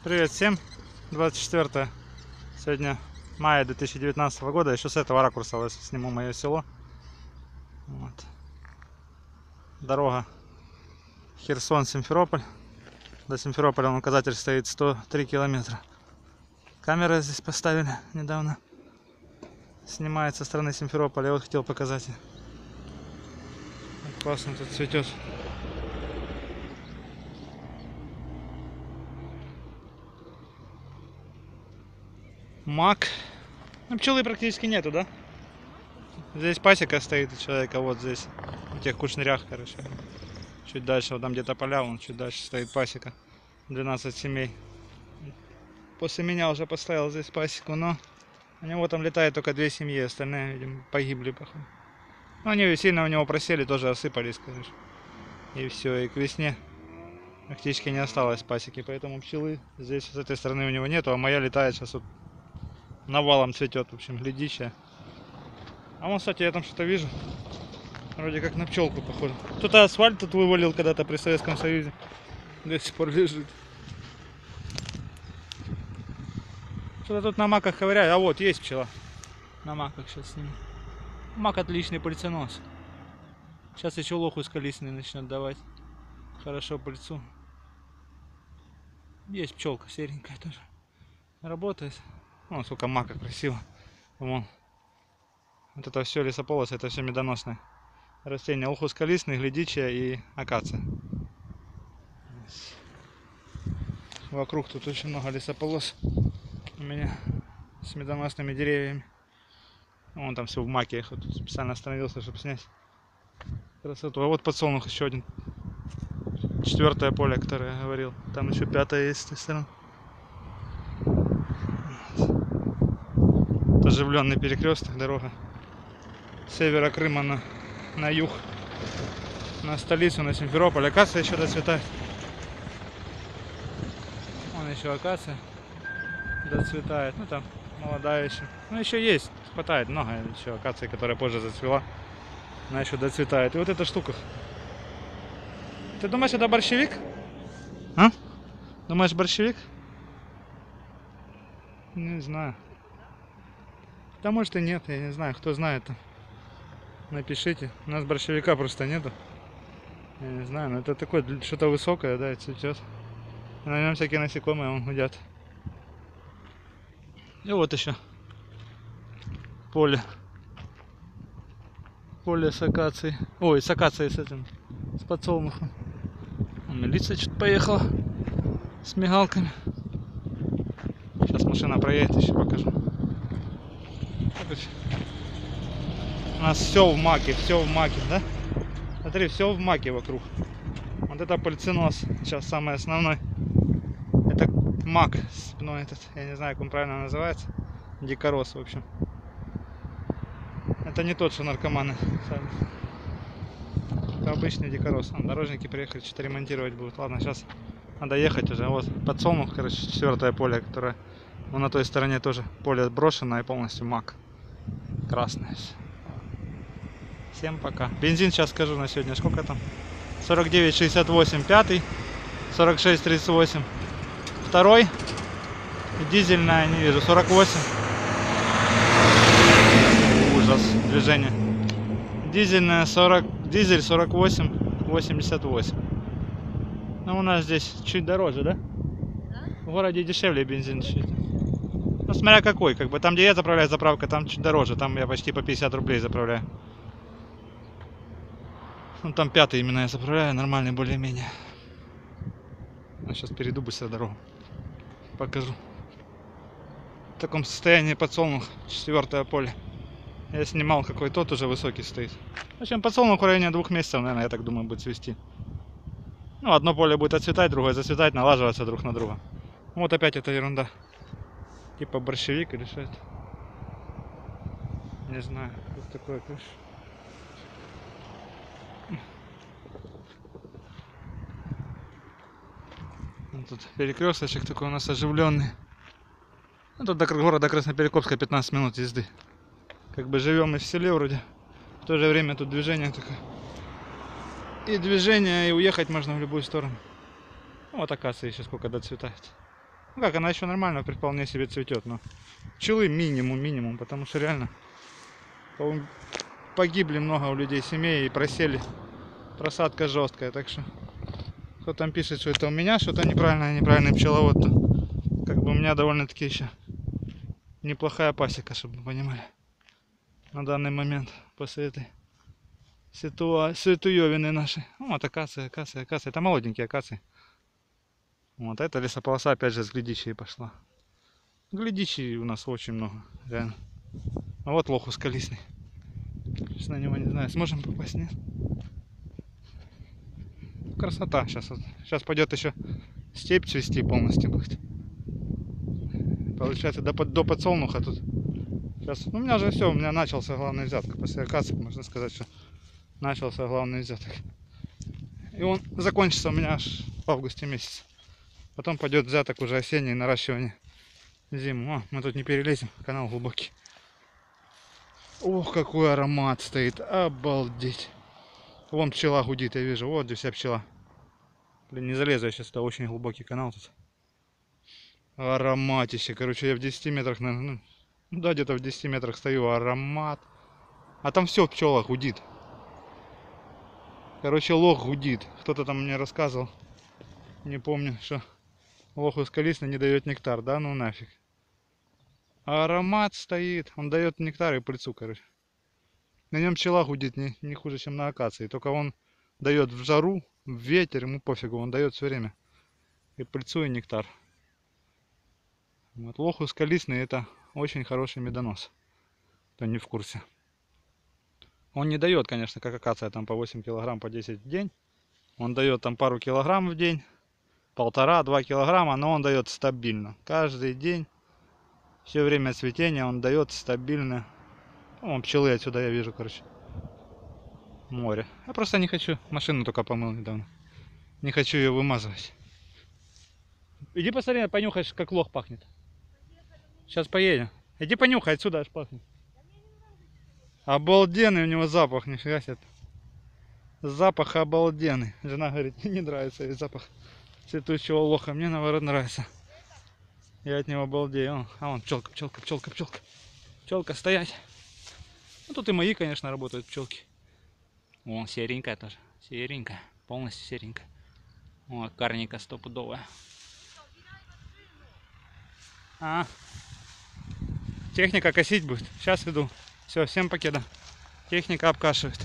Привет всем! 24 сегодня мая 2019 года. Еще с этого ракурса я сниму мое село. Вот. Дорога Херсон-Симферополь. До Симферополя указатель стоит 103 километра. Камеры здесь поставили недавно. Снимает со стороны Симферополя. Я вот хотел показать. Как классно тут цветет. Мак. Ну, пчелы практически нету, да? Здесь пасека стоит у человека, вот здесь, в тех кушнырях, короче. Чуть дальше, вот там где-то поля, вон чуть дальше стоит пасека. 12 семей. После меня уже поставил здесь пасеку, но у него там летает только 2 семьи, остальные, видимо, погибли, походу. Но они сильно у него просели, тоже осыпались, короче. И все, и к весне практически не осталось пасеки, поэтому пчелы здесь с этой стороны у него нету, а моя летает сейчас вот навалом цветет, в общем, глядища. А вон, кстати, я там что-то вижу. Вроде как на пчелку похоже. Кто-то асфальт тут вывалил когда-то при Советском Союзе. До сих пор лежит. Что-то тут на маках ковыряю. А вот, есть пчела. На маках сейчас сниму. Мак отличный пыльценос. Сейчас еще лоху скалистый начнет давать. Хорошо пыльцу. Есть пчелка серенькая тоже. Работает. Вон сколько мака красиво. Вон. Вот это все лесополосы, это все медоносное растение. Охускалистный, глядичья и акация. Вокруг тут очень много лесополос у меня с медоносными деревьями. Вон там все в маке. Я тут специально остановился, чтобы снять красоту. А вот подсолнух еще один. 4-е поле, которое я говорил. Там еще 5-е есть с той стороны. Оживленный перекресток, дорога с севера Крыма на юг, на столицу, на Симферополь. Акация еще доцветает. Вон еще акация доцветает. Ну там молодая еще. Ну еще есть, хватает много еще акации, которая позже зацвела. Она еще доцветает. И вот эта штука. Ты думаешь, это борщевик? А? Думаешь, борщевик? Не знаю. Да может и нет, я не знаю, кто знает. Напишите. У нас борщевика просто нету. Я не знаю, но это такое что-то высокое, да, и цветет. И на нем всякие насекомые вон гудят. И вот еще поле. Поле с акацией. Ой, с акацией с этим. С подсолнухом. Милиция что-то поехала с мигалками. Сейчас машина проедет, еще покажу. У нас все в маке, да? Смотри, все в маке вокруг. Вот это пыльценос, сейчас самый основной. Это мак, ну этот, я не знаю, как он правильно называется. Дикорос, в общем. Это не тот, что наркоманы сами. Это обычный дикорос. Дорожники приехали, что-то ремонтировать будут. Ладно, сейчас надо ехать уже. Вот подсолнух, короче, 4-е поле, которое на той стороне тоже поле брошено и полностью мак. Красное. Всем пока. Бензин сейчас скажу на сегодня. Сколько там? 49,68 5, 46,38 2, дизельная не вижу, 48. Ужас, движение. Дизельная 40, дизель 48,88. Ну у нас здесь чуть дороже, да? В городе дешевле бензин чуть. Ну смотря какой, как бы там где я заправляю заправка, там чуть дороже, там я почти по 50 рублей заправляю. Ну там 5-й именно я заправляю, нормальный более-менее. А сейчас перейду быстро дорогу. Покажу. В таком состоянии подсолнух, 4-е поле. Я снимал, какой тот уже высокий стоит. В общем, подсолнух в районе 2 месяцев, наверное, я так думаю, будет цвести. Ну, одно поле будет отцветать, другое зацветать, налаживаться друг на друга. Вот опять эта ерунда. Типа борщевик или что это? Не знаю, что такое, конечно. Тут перекресточек такой у нас оживленный. Ну, тут до города Красноперекопска 15 минут езды. Как бы живем и в селе вроде. В то же время тут движение такое. И движение, и уехать можно в любую сторону. Вот акация еще сколько доцветает. Ну как, она еще нормально вполне себе цветет, но пчелы минимум, потому что реально погибли много у людей семей и просели. Просадка жесткая, так что кто там пишет, что это у меня что-то неправильный пчеловод, то как бы у меня довольно-таки еще неплохая пасека, чтобы вы понимали, на данный момент после этой ситуевины нашей. Вот акация. Это молоденькие акации. Вот это лесополоса опять же с глядичей пошла. Глядичей у нас очень много, реально. А вот лох узколистный. Сейчас на него не знаю, сможем попасть, нет? Красота. Сейчас пойдет еще степь цвести полностью будет. Получается до подсолнуха тут. Сейчас, ну, у меня же все, у меня начался главный взяток. После акации можно сказать, что начался главный взяток. И он закончится у меня аж в августе месяце. Потом пойдет взяток уже осенний, наращивание зиму. О, мы тут не перелезем, канал глубокий. Ох, какой аромат стоит, обалдеть. Вон пчела гудит, я вижу, вот где вся пчела. Блин, не залезу я сейчас, это очень глубокий канал тут. Ароматище, короче, я в 10 метрах, наверное, ну да, где-то в 10 метрах стою, аромат. А там все в пчелах гудит. Короче, лох гудит. Кто-то там мне рассказывал, не помню, что лох узколистный не дает нектар, да, ну нафиг. А аромат стоит, он дает нектар и пыльцу, короче. На нем пчела гудит не хуже, чем на акации. Только он дает в жару, в ветер, ему пофигу, он дает все время. И пыльцу, и нектар. Вот, лох узколистный это очень хороший медонос. Кто не в курсе. Он не дает, конечно, как акация, там по 8 килограмм, по 10 в день. Он дает там пару килограмм в день. 1,5-2 килограмма, но он дает стабильно. Каждый день, все время цветения он дает стабильно. Вон пчелы отсюда я вижу, короче. Море. Я просто не хочу. Машину только помыл недавно. Не хочу ее вымазывать. Иди посмотри, понюхаешь, как лох пахнет. Сейчас поедем. Иди понюхай, отсюда аж пахнет. Обалденный у него запах, нифига себе. Запах обалденный. Жена говорит, не нравится ей запах цветущего лоха. Мне наоборот нравится. Я от него балдею. А вон пчелка. Пчелка стоять. Ну тут и мои, конечно, работают пчелки. Вон серенькая тоже. Серенькая. Полностью серенькая. О, карника стопудовая. А, техника косить будет. Сейчас иду. Все, всем покеда. Техника обкашивает.